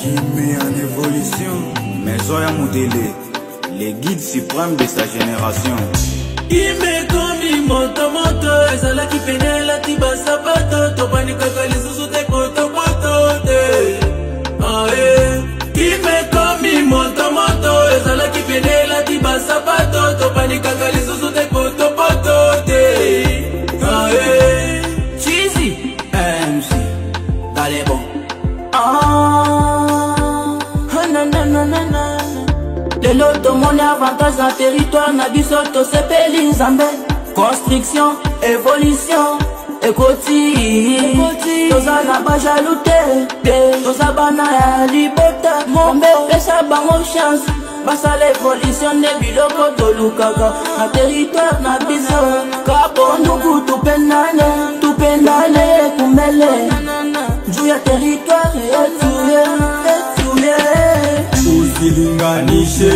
Kimé en évolution, maison ya Moudélé, les guides suprêmes de sa génération. Kimé komi moto moto, ezala ki penela tiba sapato, topani kaka lisusu te poto poto te. Ah eh. Kimé komi moto moto, ezala ki penela tiba sapato, topani kaka lisusu te poto poto te. Ah eh. Cheesy MC, dale bon. Lelo to mon avantage dans territoire na biso to sepeli Nzambe. Construction, évolution, ekoti toza na ba jaloute toza bana ya libota mombe pesa bango chance basala évolution ne biloko tolukaka na territoire na biso kabonduku tupendane kumele juu ya territoire etuye usilinganishe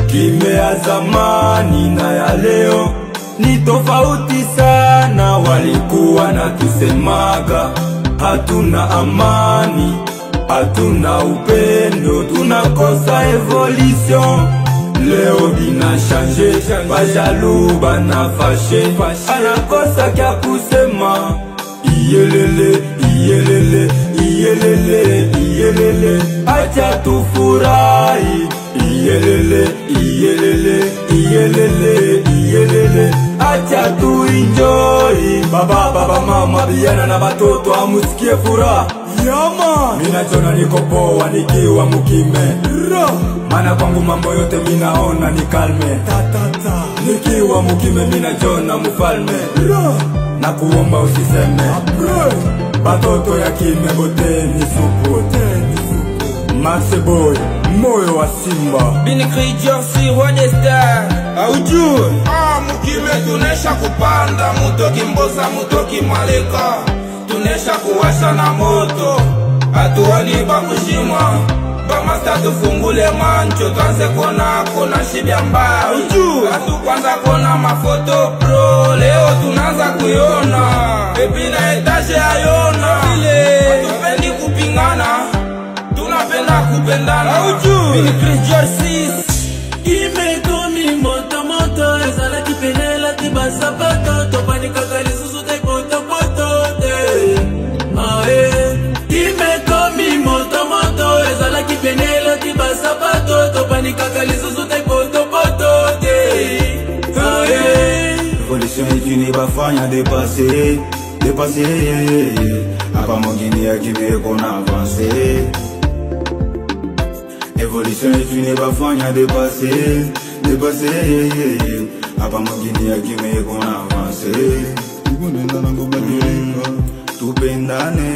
Kimé ya zamani na ya leo ni tofauti sana. Walikuwa na tusemaga hatuna amani, hatuna upendo, tunakosa evolution. Leo bina change, bajalou bana fashe, anakosa kya kusema. Iyelele, iyelele, iyelele, iyelele, acha tufurahi. Iyelele, iyelele, iyelele, iyelele, acha tu enjoy. Baba mama biana na batoto amusikie furaha. Yama mina jona niko poa nikiwa Mukime. Mana kwangu mambo yote minaona ni kalme. Nikiwa Mukime mina jona mufalme. Na kuomba usiseme batoto ya Kimé bote ni supu. Maxe Boy, moyo wa Simba Binikri Jorsi, roi des stars. Aujue Mukime tunesha kupanda, mutoki Mbosa, mutoki Maleka. Tunesha kuwasha na moto, atuoni bakushimwa. Bamasta tufungule mancho, tuanze kona shibia mbao. Atu kwanza kona mafoto pro, leo tunaanza kuyona. Baby na etage ayona, hatupendi kupingana, tunapenda kupendana. Binikri Jorsi. Kimé komi moto moto, ezala ki penela tiba sapato, topani kaka lisusu te poto poto te. Ah eh. Kimé komi moto moto, ezala ki penela tiba sapato, topani kaka lisusu te poto poto te. Ah eh. Évolution est une bafanya dépasser. Apa mongini ya Kimé qu'on avancé. Évolution est une bafanya dépasser. Apa mongini ya Kimé qu'on avancé. Tupendane